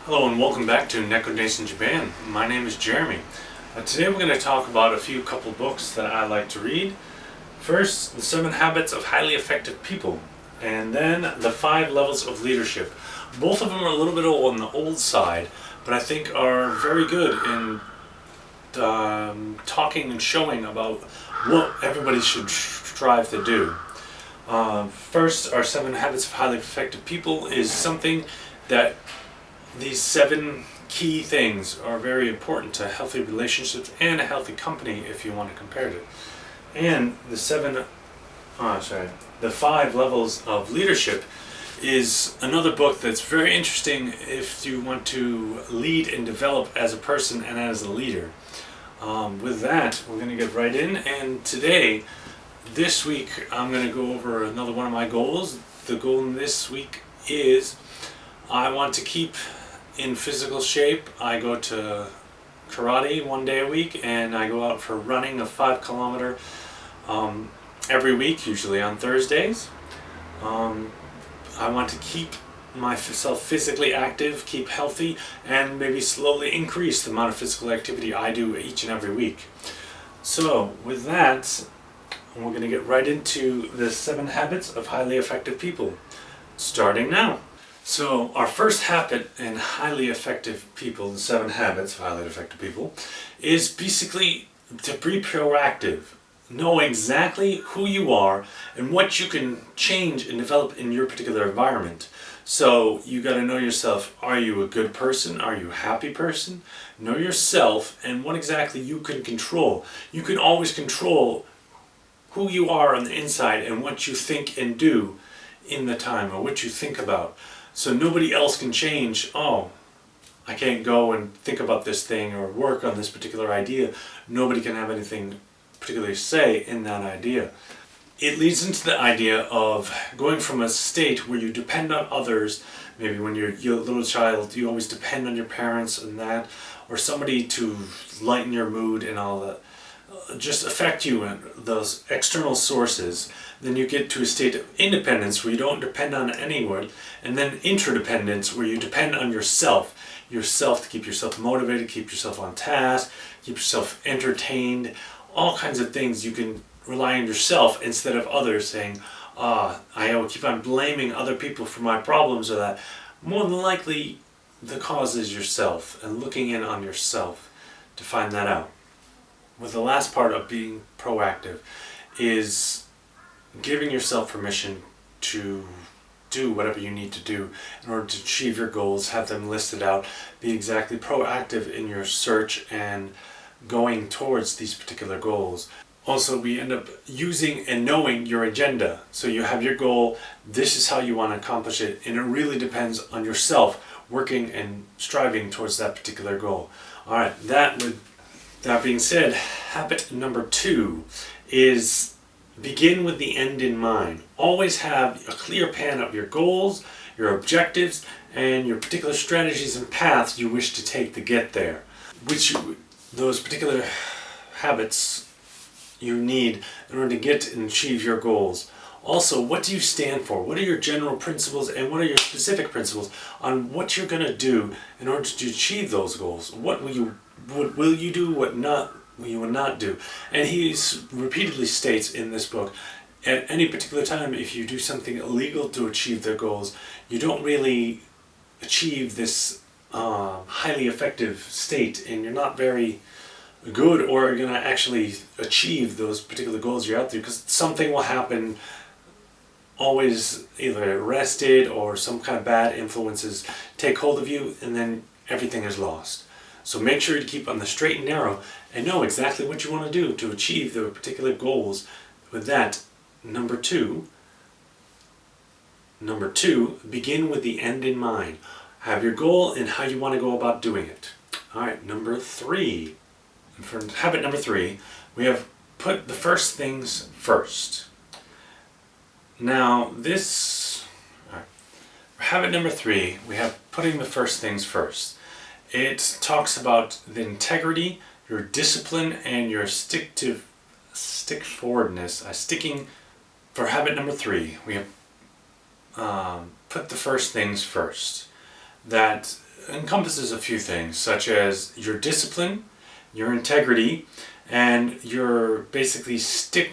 Hello and welcome back to Neko in Japan. My name is Jeremy. Today we're going to talk about a couple books that I like to read. First, The 7 Habits of Highly Effective People, and then The 5 Levels of Leadership. Both of them are a little bit on the old side, but I think are very good in talking and showing about what everybody should strive to do. First, our 7 Habits of Highly Effective People is something that these 7 key things are very important to healthy relationships and a healthy company if you want to compare it. And the 5 Levels of Leadership is another book that's very interesting if you want to lead and develop as a person and as a leader. With that, we're going to get right in, and this week, I'm going to go over another one of my goals. The goal this week is I want to keep in physical shape. I go to karate 1 day a week, and I go out for running a 5 kilometer every week, usually on Thursdays. I want to keep myself physically active, keep healthy, and maybe slowly increase the amount of physical activity I do each and every week. So with that, we're going to get right into the 7 habits of highly effective people, starting now. So our first habit in highly effective people, the 7 habits of highly effective people, is basically to be proactive. Know exactly who you are and what you can change and develop in your particular environment. So you got to know yourself. Are you a good person? Are you a happy person? Know yourself and what exactly you can control. You can always control who you are on the inside and what you think and do in the time, or what you think about. So nobody else can change, oh, I can't go and think about this thing or work on this particular idea. Nobody can have anything particularly say in that idea. It leads into the idea of going from a state where you depend on others. Maybe when you're a little child, you always depend on your parents and that, or somebody to lighten your mood and all that, just affect you and those external sources. Then you get to a state of independence where you don't depend on anyone, and then interdependence where you depend on yourself to keep yourself motivated, keep yourself on task, keep yourself entertained, all kinds of things. You can rely on yourself instead of others saying, I will keep on blaming other people for my problems, or that. More than likely the cause is yourself, and looking in on yourself to find that out. With the last part of being proactive is giving yourself permission to do whatever you need to do in order to achieve your goals, have them listed out, be exactly proactive in your search and going towards these particular goals. Also, we end up using and knowing your agenda. So you have your goal, this is how you want to accomplish it, and it really depends on yourself working and striving towards that particular goal. Alright, that being said, habit number 2 is begin with the end in mind. Always have a clear plan of your goals, your objectives, and your particular strategies and paths you wish to take to get there. Those particular habits you need in order to get and achieve your goals. Also, what do you stand for? What are your general principles and what are your specific principles on what you're going to do in order to achieve those goals? What will you do, what you will not do? And he repeatedly states in this book, at any particular time, if you do something illegal to achieve their goals, you don't really achieve this highly effective state, and you're not very good or going to actually achieve those particular goals you're out there, because something will happen. Always either arrested or some kind of bad influences take hold of you, and then everything is lost. So make sure to keep on the straight and narrow and know exactly what you want to do to achieve the particular goals. With that, number two, begin with the end in mind. Have your goal and how you want to go about doing it. Alright, number 3. And for habit number 3, we have put the first things first. Now for habit number 3, we have putting the first things first. It talks about the integrity, your discipline, and your stick forwardness. For habit number 3, we have put the first things first. That encompasses a few things, such as your discipline, your integrity, and your basically sticking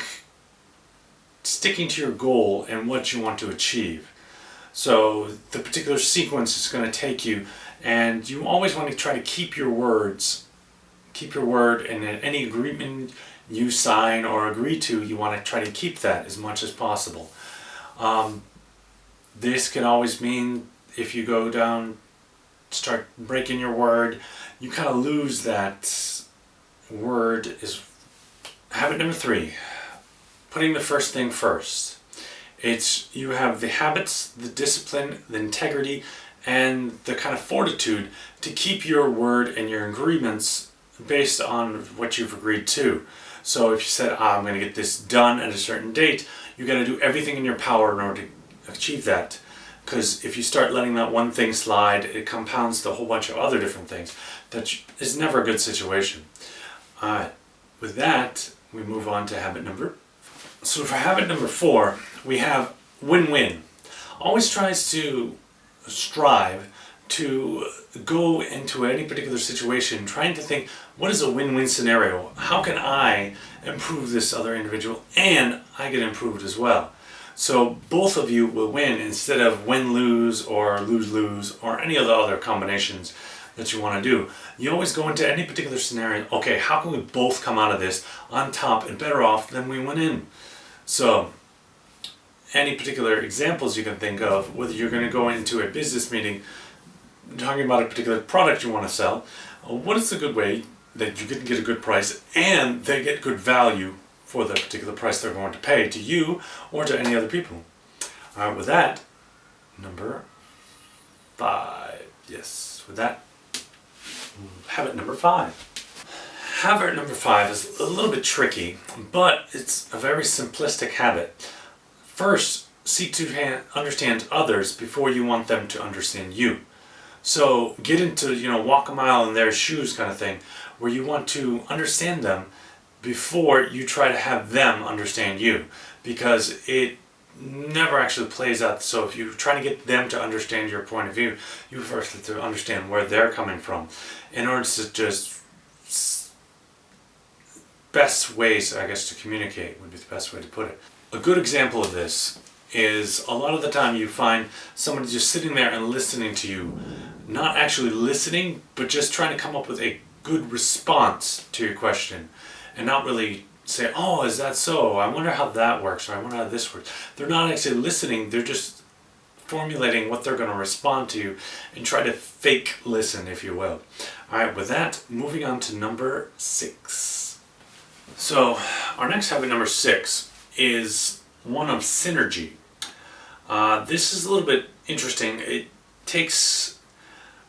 to your goal and what you want to achieve. So the particular sequence is going to take you, and you always want to try to keep your word, and any agreement you sign or agree to, you want to try to keep that as much as possible. This can always mean if you go down, start breaking your word, you kind of lose that word. Is habit number 3, putting the first thing first. You have the habits, the discipline, the integrity, and the kind of fortitude to keep your word and your agreements based on what you've agreed to. So if you said, I'm going to get this done at a certain date, you got to do everything in your power in order to achieve that. Because if you start letting that one thing slide, it compounds to a whole bunch of other different things. That is never a good situation. With that, we move on to habit number. So for habit number 4, we have win-win. Always tries to strive to go into any particular situation trying to think, what is a win-win scenario? How can I improve this other individual and I get improved as well? So both of you will win instead of win-lose or lose-lose or any of the other combinations that you want to do. You always go into any particular scenario, okay, how can we both come out of this on top and better off than we went in? So any particular examples you can think of, whether you're going to go into a business meeting talking about a particular product you want to sell, what is a good way that you can get a good price and they get good value for the particular price they're going to pay to you or to any other people. Alright, with that, number 5. Yes, with that, habit number 5. Habit number 5 is a little bit tricky, but it's a very simplistic habit. First, seek to understand others before you want them to understand you. So get into, walk a mile in their shoes kind of thing, where you want to understand them before you try to have them understand you, because it never actually plays out. So if you try to get them to understand your point of view, you first have to understand where they're coming from in order to just best ways, I guess, to communicate would be the best way to put it. A good example of this is a lot of the time you find somebody just sitting there and listening to you, not actually listening, but just trying to come up with a good response to your question and not really say, oh, is that so? I wonder how that works, or I wonder how this works. They're not actually listening, they're just formulating what they're going to respond to and try to fake listen, if you will. Alright, with that, moving on to number 6. So, our next habit, number 6, is one of synergy. This is a little bit interesting. It takes,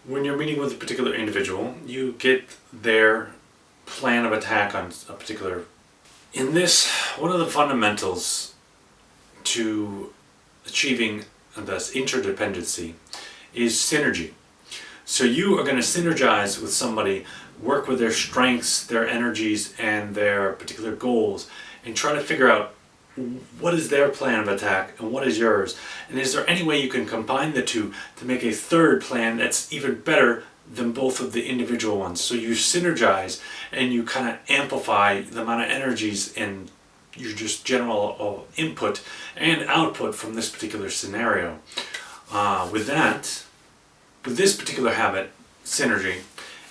when you're meeting with a particular individual, you get their plan of attack on a particular. In this, one of the fundamentals to achieving this interdependency is synergy. So you are going to synergize with somebody, work with their strengths, their energies, and their particular goals, and try to figure out what is their plan of attack and what is yours. And is there any way you can combine the two to make a third plan that's even better than both of the individual ones? So you synergize and you kind of amplify the amount of energies and your just general input and output from this particular scenario. With this particular habit, synergy,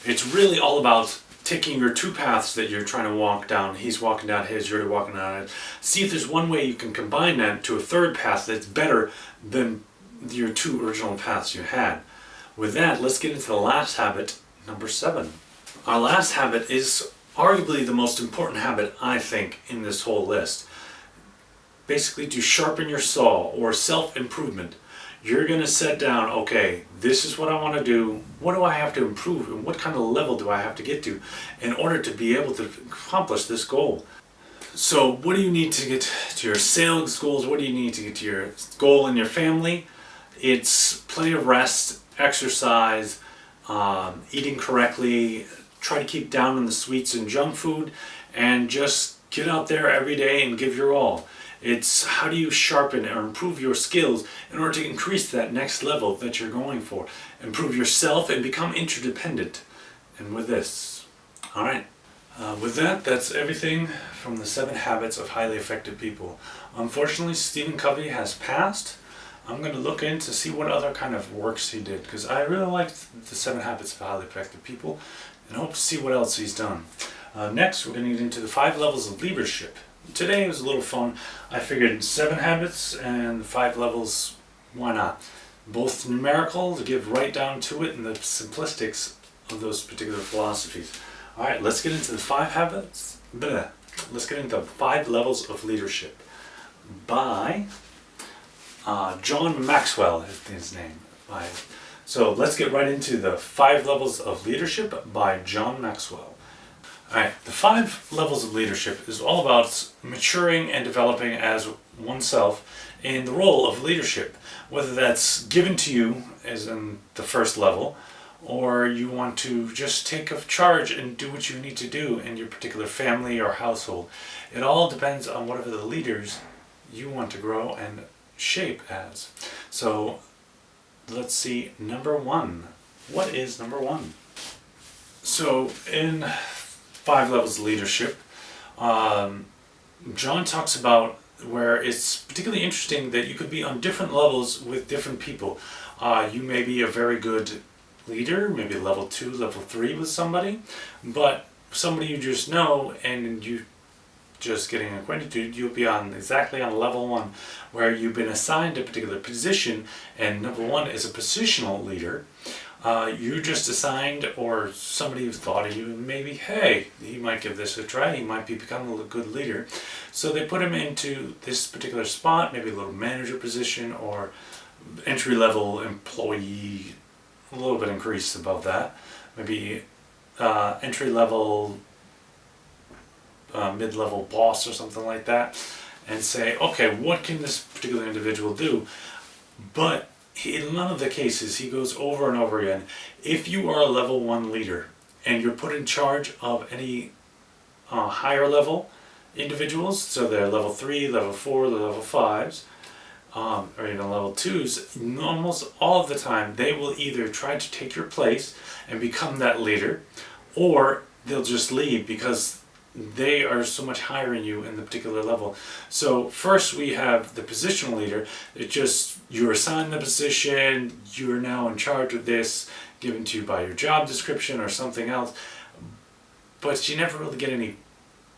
it's really all about taking your two paths that you're trying to walk down. He's walking down his, you're walking down it. See if there's one way you can combine that to a third path that's better than your two original paths you had. With that, let's get into the last habit, number 7. Our last habit is arguably the most important habit, I think, in this whole list. Basically, to sharpen your saw, or self-improvement. You're going to set down, okay, this is what I want to do, what do I have to improve, and what kind of level do I have to get to in order to be able to accomplish this goal. So what do you need to get to your sales goals? What do you need to get to your goal in your family? It's plenty of rest, exercise, eating correctly, try to keep down on the sweets and junk food, and just get out there every day and give your all. It's how do you sharpen or improve your skills in order to increase that next level that you're going for. Improve yourself and become interdependent. And with this, all right. With that, that's everything from the 7 Habits of Highly Effective People. Unfortunately, Stephen Covey has passed. I'm going to look in to see what other kind of works he did, because I really liked the 7 Habits of Highly Effective People and hope to see what else he's done. Next, we're going to get into the 5 levels of leadership. Today was a little fun. I figured 7 habits and 5 levels, why not? Both numerical to get right down to it and the simplistics of those particular philosophies. Alright, let's get into the 5 habits. Let's get into 5 levels of leadership by John Maxwell is his name. So let's get right into the 5 levels of leadership by John Maxwell. Alright, the 5 levels of leadership is all about maturing and developing as oneself in the role of leadership, whether that's given to you as in the first level, or you want to just take a charge and do what you need to do in your particular family or household. It all depends on whatever the leaders you want to grow and shape as. So let's see, number 1. What is number 1? So in 5 levels of leadership, John talks about where it's particularly interesting that you could be on different levels with different people. You may be a very good leader, maybe level 2, level 3 with somebody, but somebody you just know and you just getting acquainted to, you'll be exactly on level 1 where you've been assigned a particular position, and number 1 is a positional leader. You just assigned, or somebody who thought of you, and maybe, hey, he might give this a try, he might become a good leader. So they put him into this particular spot, maybe a little manager position or entry-level employee, a little bit increase above that, maybe entry-level, mid-level boss or something like that, and say, okay, what can this particular individual do? But in none of the cases, he goes over and over again, if you are a level 1 leader and you're put in charge of any higher level individuals, so they're level 3, level 4, level 5s, or even level 2s, almost all of the time they will either try to take your place and become that leader, or they'll just leave because they are so much higher than you in the particular level. So first we have the positional leader. It just, you're assigned the position, you're now in charge of this, given to you by your job description or something else, but you never really get any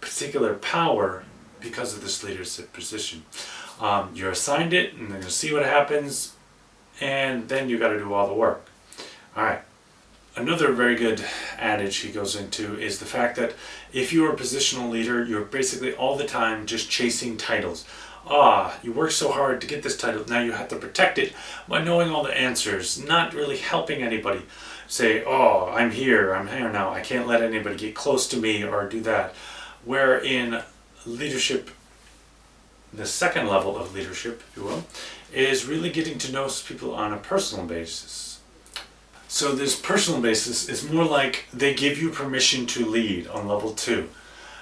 particular power because of this leadership position. You're assigned it, and then you'll see what happens, and then you got to do all the work. Alright. Another very good adage he goes into is the fact that if you're a positional leader, you're basically all the time just chasing titles. You work so hard to get this title, now you have to protect it by knowing all the answers, not really helping anybody. Say, I'm here now, I can't let anybody get close to me or do that. Where in leadership, the second level of leadership, if you will, is really getting to know people on a personal basis. So this personal basis is more like they give you permission to lead on level 2.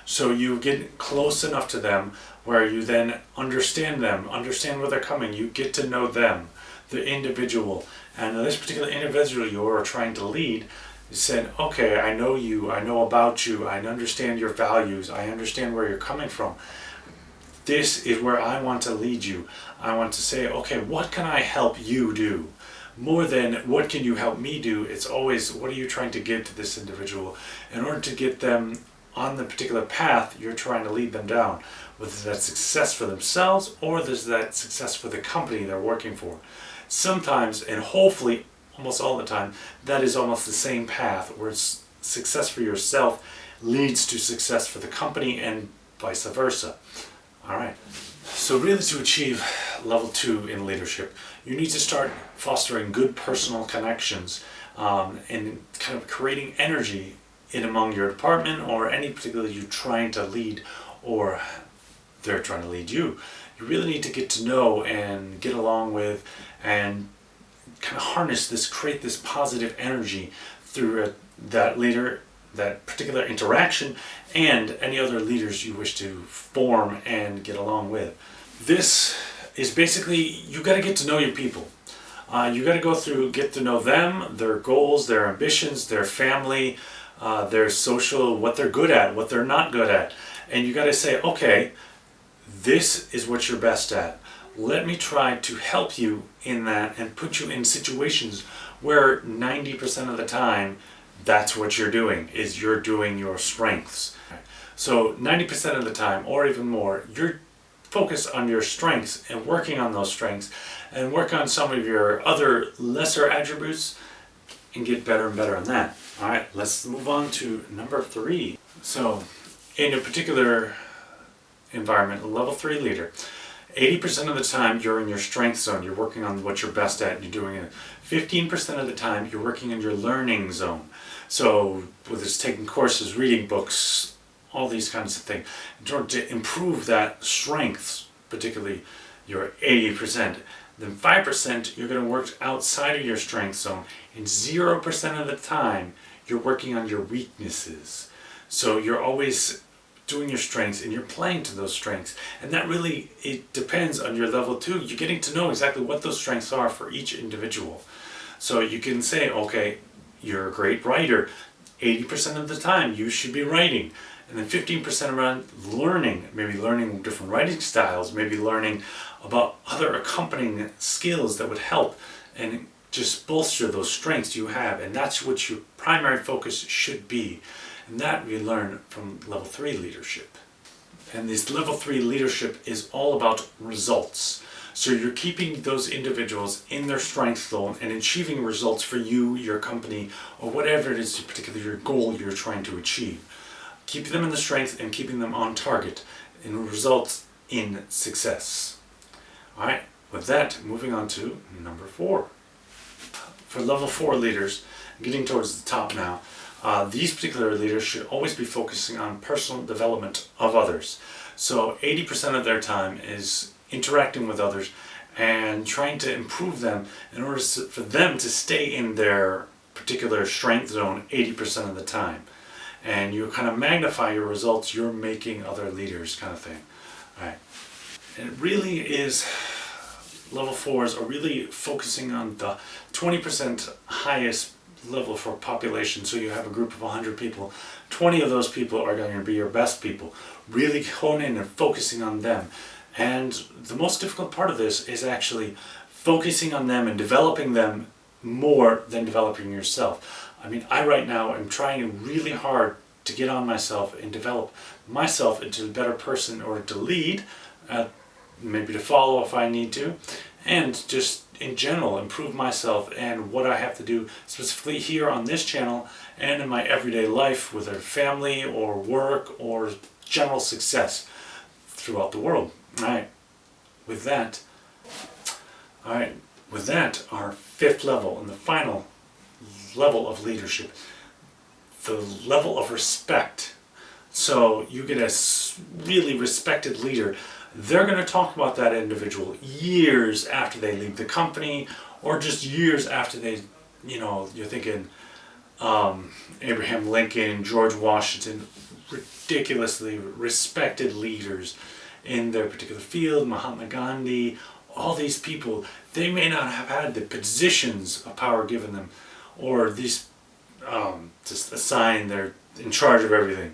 So you get close enough to them where you then understand them, understand where they're coming, you get to know them, the individual. And this particular individual you are trying to lead, you said, okay, I know you, I know about you, I understand your values, I understand where you're coming from. This is where I want to lead you. I want to say, okay, what can I help you do? More than what can you help me do, it's always what are you trying to give to this individual in order to get them on the particular path you're trying to lead them down, whether that's success for themselves or there's that success for the company they're working for. Sometimes, and hopefully almost all the time, that is almost the same path where it's success for yourself leads to success for the company and vice versa. Alright, so really to achieve level 2 in leadership, you need to start fostering good personal connections and kind of creating energy in among your department or any particular you're trying to lead or they're trying to lead you. You really need to get to know and get along with and kind of harness this, create this positive energy through that leader, that particular interaction, and any other leaders you wish to form and get along with. This is basically, you got to get to know your people. You got to go through, get to know them, their goals, their ambitions, their family, their social, what they're good at, what they're not good at. And you got to say, okay, this is what you're best at. Let me try to help you in that and put you in situations where 90% of the time, that's what you're doing, is you're doing your strengths. So 90% of the time, or even more, you're focused on your strengths and working on those strengths and work on some of your other lesser attributes and get better and better on that. All right, let's move on to number 3. So in a particular environment, a level 3 leader, 80% of the time you're in your strength zone, you're working on what you're best at, and you're doing it. 15% of the time you're working in your learning zone. So whether it's taking courses, reading books, all these kinds of things, in order to improve that strength, particularly your 80%. Then 5% you're going to work outside of your strength zone, and 0% of the time you're working on your weaknesses. So you're always doing your strengths and you're playing to those strengths, and that really, it depends on your level 2. You're getting to know exactly what those strengths are for each individual. So you can say, okay, you're a great writer, 80% of the time you should be writing, and then 15% around learning, maybe learning different writing styles, maybe learning about other accompanying skills that would help and just bolster those strengths you have, and that's what your primary focus should be. And that we learn from level 3 leadership. And this level 3 leadership is all about results. So you're keeping those individuals in their strength zone and achieving results for you, your company, or whatever it is, particularly your goal you're trying to achieve. Keeping them in the strength and keeping them on target and results in success. All right, with that, moving on to number 4. For level 4 leaders, getting towards the top now, these particular leaders should always be focusing on personal development of others. So 80% of their time is interacting with others and trying to improve them in order for them to stay in their particular strength zone 80% of the time. And you kind of magnify your results, you're making other leaders kind of thing. All right. And it really is, level 4s are really focusing on the 20% highest level for population. So you have a group of 100 people, 20 of those people are going to be your best people. Really hone in and focusing on them. And the most difficult part of this is actually focusing on them and developing them more than developing yourself. I mean, I right now am trying really hard to get on myself and develop myself into a better person, or to lead, maybe to follow if I need to, and just in general improve myself and what I have to do specifically here on this channel and in my everyday life with our family or work or general success throughout the world. Alright, with that, our 5th level and the final level of leadership, the level of respect. So you get a really respected leader. They're going to talk about that individual years after they leave the company, or just years after they, you're thinking Abraham Lincoln, George Washington, ridiculously respected leaders in their particular field, Mahatma Gandhi, all these people, they may not have had the positions of power given them, or these just assigned, they're in charge of everything.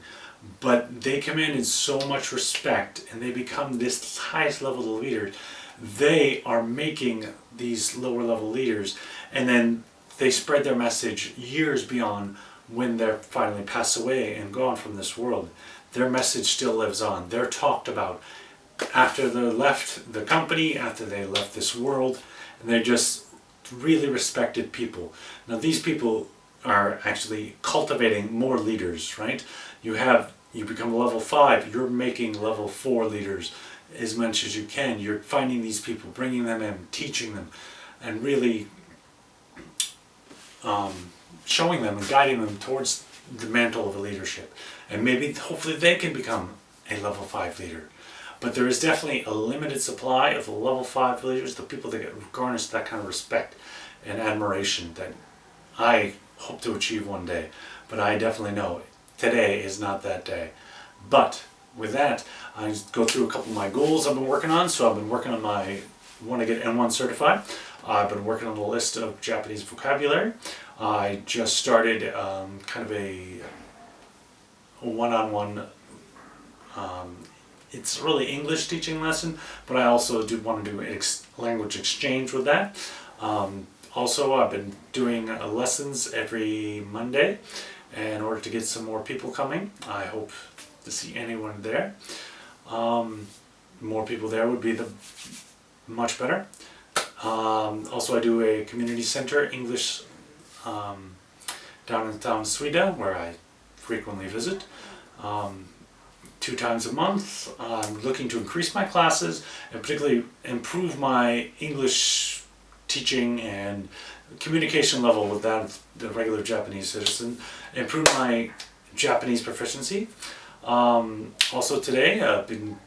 But they commanded so much respect and they become this highest level of leaders. They are making these lower level leaders, and then they spread their message years beyond when they're finally passed away and gone from this world. Their message still lives on. They're talked about after they left the company, after they left this world, and they're just really respected people. Now these people are actually cultivating more leaders, right? You become level 5, you're making level 4 leaders as much as you can. You're finding these people, bringing them in, teaching them, and really showing them and guiding them towards the mantle of leadership. And maybe, hopefully, they can become a level 5 leader. But there is definitely a limited supply of the level 5 leaders, the people that get garnish that kind of respect and admiration that I hope to achieve one day. But I definitely know today is not that day. But with that, I go through a couple of my goals I've been working on. So I've been working on want to get N1 certified. I've been working on the list of Japanese vocabulary. I just started kind of a one-on-one, it's really English teaching lesson, but I also do want to do language exchange with that. Also, I've been doing lessons every Monday in order to get some more people coming. I hope to see anyone there. More people there would be much better. Also, I do a community center English down in town Sweden, where I frequently visit. 2 times a month. I'm looking to increase my classes and particularly improve my English teaching and communication level with the regular Japanese citizen, improve my Japanese proficiency. Also today, I've been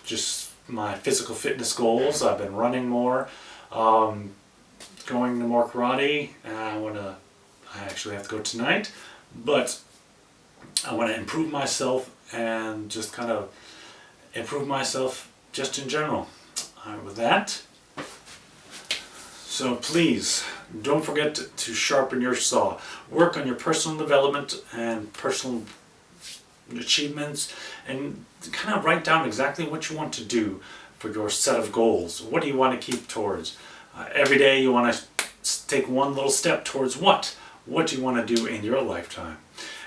just my physical fitness goals. I've been running more, going to more karate, and I actually have to go tonight, but I want to improve myself and just kind of improve myself just in general. With that, so please don't forget to sharpen your saw. Work on your personal development and personal achievements, and kind of write down exactly what you want to do for your set of goals. What do you want to keep towards? Every day you want to take one little step towards what? What do you want to do in your lifetime?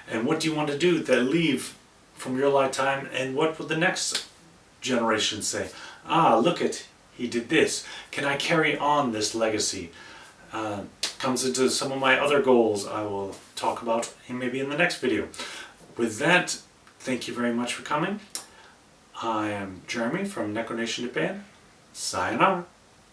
And what do you want to do that leave from your lifetime, and what would the next generation say? Ah, look at, he did this. Can I carry on this legacy? Comes into some of my other goals I will talk about maybe in the next video. With that, thank you very much for coming. I am Jeremy from Neko Nation Japan. Sayonara.